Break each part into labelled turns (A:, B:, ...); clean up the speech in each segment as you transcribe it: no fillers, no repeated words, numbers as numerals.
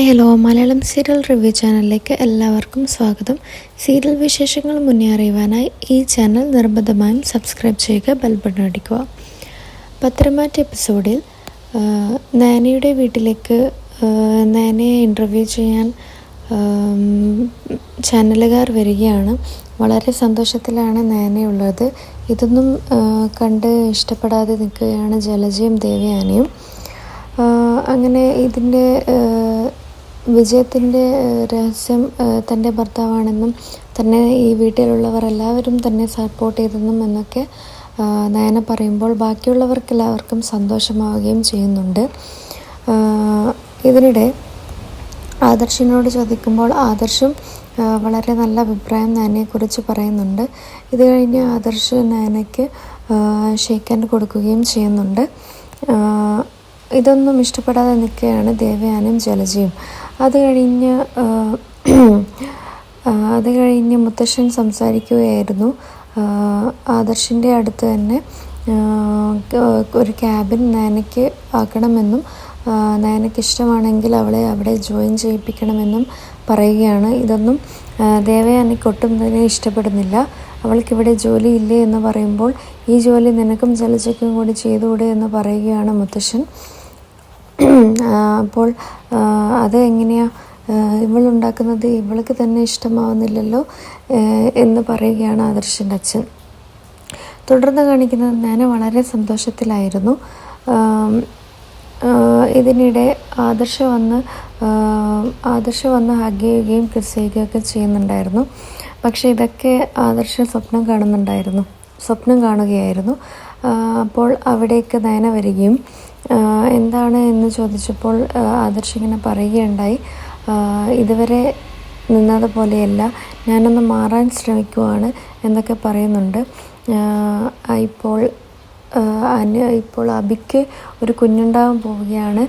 A: Hi hello Malayalam serial review ചാനലിലേക്ക് എല്ലാവർക്കും സ്വാഗതം. സീരിയൽ വിശേഷങ്ങൾ മുന്നേ അറിയുവാനായി ഈ ചാനൽ നിർബന്ധമായും സബ്സ്ക്രൈബ് ചെയ്യുക, ബെൽ ബട്ടൺ അടിക്കുക. പത്തരമാറ്റ് എപ്പിസോഡിൽ നാനയുടെ വീട്ടിലേക്ക് നാനയെ ഇൻ്റർവ്യൂ ചെയ്യാൻ ചാനലുകാർ വരികയാണ്. വളരെ സന്തോഷത്തിലാണ് നാനയുള്ളത്. ഇതൊന്നും കണ്ട് ഇഷ്ടപ്പെടാതെ നിൽക്കുകയാണ് ജലജയും ദേവയാനിയും. അങ്ങനെ ഇതിൻ്റെ വിജയത്തിൻ്റെ രഹസ്യം തൻ്റെ ഭർത്താവാണെന്നും തന്നെ ഈ വീട്ടിലുള്ളവർ എല്ലാവരും തന്നെ സപ്പോർട്ട് ചെയ്തെന്നും എന്നൊക്കെ നയന പറയുമ്പോൾ ബാക്കിയുള്ളവർക്കെല്ലാവർക്കും സന്തോഷമാവുകയും ചെയ്യുന്നുണ്ട്. ഇതിനിടെ ആദർശിനോട് ചോദിക്കുമ്പോൾ ആദർശും വളരെ നല്ല അഭിപ്രായം നയനയെക്കുറിച്ച് പറയുന്നുണ്ട്. ഇത് കഴിഞ്ഞ് ആദർശ് നയനയ്ക്ക് ഷേക്ക് ഹാൻഡ് കൊടുക്കുകയും ചെയ്യുന്നുണ്ട്. ഇതൊന്നും ഇഷ്ടപ്പെടാതെ നിൽക്കുകയാണ് ദേവയാനിയും ജലജയും. അത് കഴിഞ്ഞ് മുത്തശ്ശൻ സംസാരിക്കുകയായിരുന്നു. ആദർശിൻ്റെ അടുത്ത് തന്നെ ഒരു ക്യാബിൻ നയനയ്ക്ക് ആക്കണമെന്നും നയനയ്ക്ക് ഇഷ്ടമാണെങ്കിൽ അവളെ അവിടെ ജോയിൻ ചെയ്യിപ്പിക്കണമെന്നും പറയുകയാണ്. ഇതൊന്നും ദേവയാനിക്ക് ഒട്ടും തന്നെ ഇഷ്ടപ്പെടുന്നില്ല. അവൾക്കിവിടെ ജോലി ഇല്ലേ എന്ന് പറയുമ്പോൾ ഈ ജോലി നിനക്കും ജലജയ്ക്കും കൂടി ചെയ്തുകൂടെ എന്ന് പറയുകയാണ് മുത്തശ്ശൻ. അപ്പോൾ അത് എങ്ങനെയാ ഇവളുണ്ടാക്കുന്നത്, ഇവൾക്ക് തന്നെ ഇഷ്ടമാവുന്നില്ലല്ലോ എന്ന് പറയുകയാണ് ആദർശിൻ്റെ അച്ഛൻ. തുടർന്ന് കാണിക്കുന്നത് നാന വളരെ സന്തോഷത്തിലായിരുന്നു. ഇതിനിടെ ആദർശ് വന്ന് ഹഗ് ചെയ്യുകയും കിസ് ചെയ്യുകയൊക്കെ ചെയ്യുന്നുണ്ടായിരുന്നു. പക്ഷേ ഇതൊക്കെ ആദർശ് സ്വപ്നം കാണുകയായിരുന്നു. അപ്പോൾ അവിടേക്ക് നയന വരികയും എന്താണ് എന്ന് ചോദിച്ചപ്പോൾ ആദർശ് ഇങ്ങനെ പറയുകയുണ്ടായി, ഇതുവരെ നിന്നതുപോലെയല്ല, ഞാനൊന്ന് മാറാൻ ശ്രമിക്കുവാണ് എന്നൊക്കെ പറയുന്നുണ്ട്. ഇപ്പോൾ അബിക്ക് ഒരു കുഞ്ഞുണ്ടാകാൻ പോവുകയാണ്.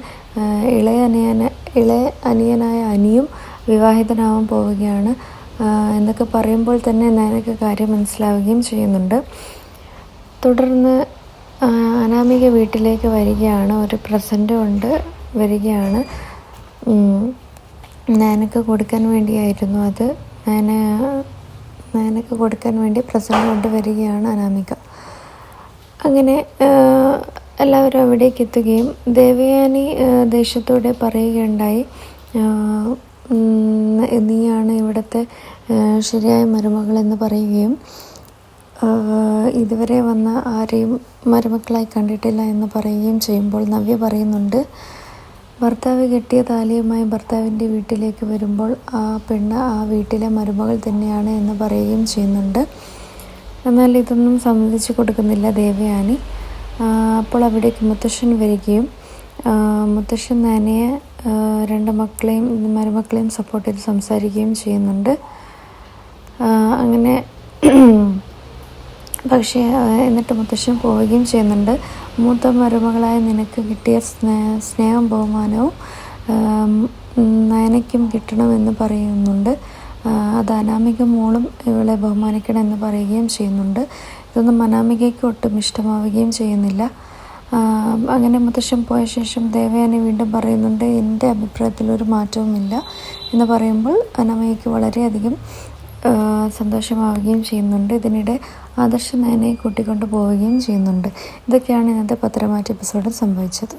A: ഇളയ അനിയനായ അനിയും വിവാഹിതനാവാൻ പോവുകയാണ് എന്നൊക്കെ പറയുമ്പോൾ തന്നെ നയനക്ക് കാര്യം മനസ്സിലാവുകയും ചെയ്യുന്നുണ്ട്. തുടർന്ന് അനാമിക വീട്ടിലേക്ക് വരികയാണ്. ഒരു പ്രസൻറ്റ് കൊണ്ട് വരികയാണ്. നയനക്ക് കൊടുക്കാൻ വേണ്ടിയായിരുന്നു അത്. നയനക്ക് കൊടുക്കാൻ വേണ്ടി പ്രസൻറ്റ് കൊണ്ട് വരികയാണ് അനാമിക. അങ്ങനെ എല്ലാവരും അവിടേക്ക് എത്തുകയും ദേവയാനി ദേഷ്യത്തോടെ പറയുകയുണ്ടായി, നീയാണ് ഇവിടുത്തെ ശരിയായ മരുമകൾ എന്ന് പറയുകയും ഇതുവരെ വന്ന ആരെയും മരുമക്കളായി കണ്ടിട്ടില്ല എന്ന് പറയുകയും ചെയ്യുമ്പോൾ നവ്യ പറയുന്നുണ്ട്, ഭർത്താവ് കെട്ടിയ താലിയുമായി ഭർത്താവിൻ്റെ വീട്ടിലേക്ക് വരുമ്പോൾ ആ പെണ്ണ് ആ വീട്ടിലെ മരുമകൾ തന്നെയാണ് എന്ന് പറയുകയും ചെയ്യുന്നുണ്ട്. എന്നാൽ ഇതൊന്നും സമ്മതിച്ചു കൊടുക്കുന്നില്ല ദേവയാനി. അപ്പോൾ അവിടേക്ക് മുത്തശ്ശൻ വരികയും മുത്തശ്ശൻ നാനയെ രണ്ട് മരുമക്കളെയും സപ്പോർട്ട് ചെയ്ത് സംസാരിക്കുകയും ചെയ്യുന്നുണ്ട്. അങ്ങനെ പക്ഷേ എന്നിട്ട് മുത്തശ്ശൻ പോവുകയും ചെയ്യുന്നുണ്ട്. മൂത്ത മരുമകളായ നിനക്ക് കിട്ടിയ സ്നേഹം ബഹുമാനവും നയനയ്ക്കും കിട്ടണമെന്ന് പറയുന്നുണ്ട്. അത് അനാമിക മോളും ഇവളെ ബഹുമാനിക്കണമെന്ന് പറയുകയും ചെയ്യുന്നുണ്ട്. ഇതൊന്നും അനാമികയ്ക്ക് ഒട്ടും ഇഷ്ടമാവുകയും ചെയ്യുന്നില്ല. അങ്ങനെ മുത്തശ്ശൻ പോയ ശേഷം ദേവയാനി വീണ്ടും പറയുന്നുണ്ട്, എൻ്റെ അഭിപ്രായത്തിൽ ഒരു മാറ്റവുമില്ല എന്ന് പറയുമ്പോൾ അനാമികയ്ക്ക് വളരെയധികം സന്തോഷമാവുകയും ചെയ്യുന്നുണ്ട്. ഇതിനിടെ ആദർശ് നയനയെ കൂട്ടിക്കൊണ്ട് പോവുകയും ചെയ്യുന്നുണ്ട്. ഇതൊക്കെയാണ് ഇന്നത്തെ പത്തരമാറ്റ് എപ്പിസോഡിൽ സംഭവിച്ചത്.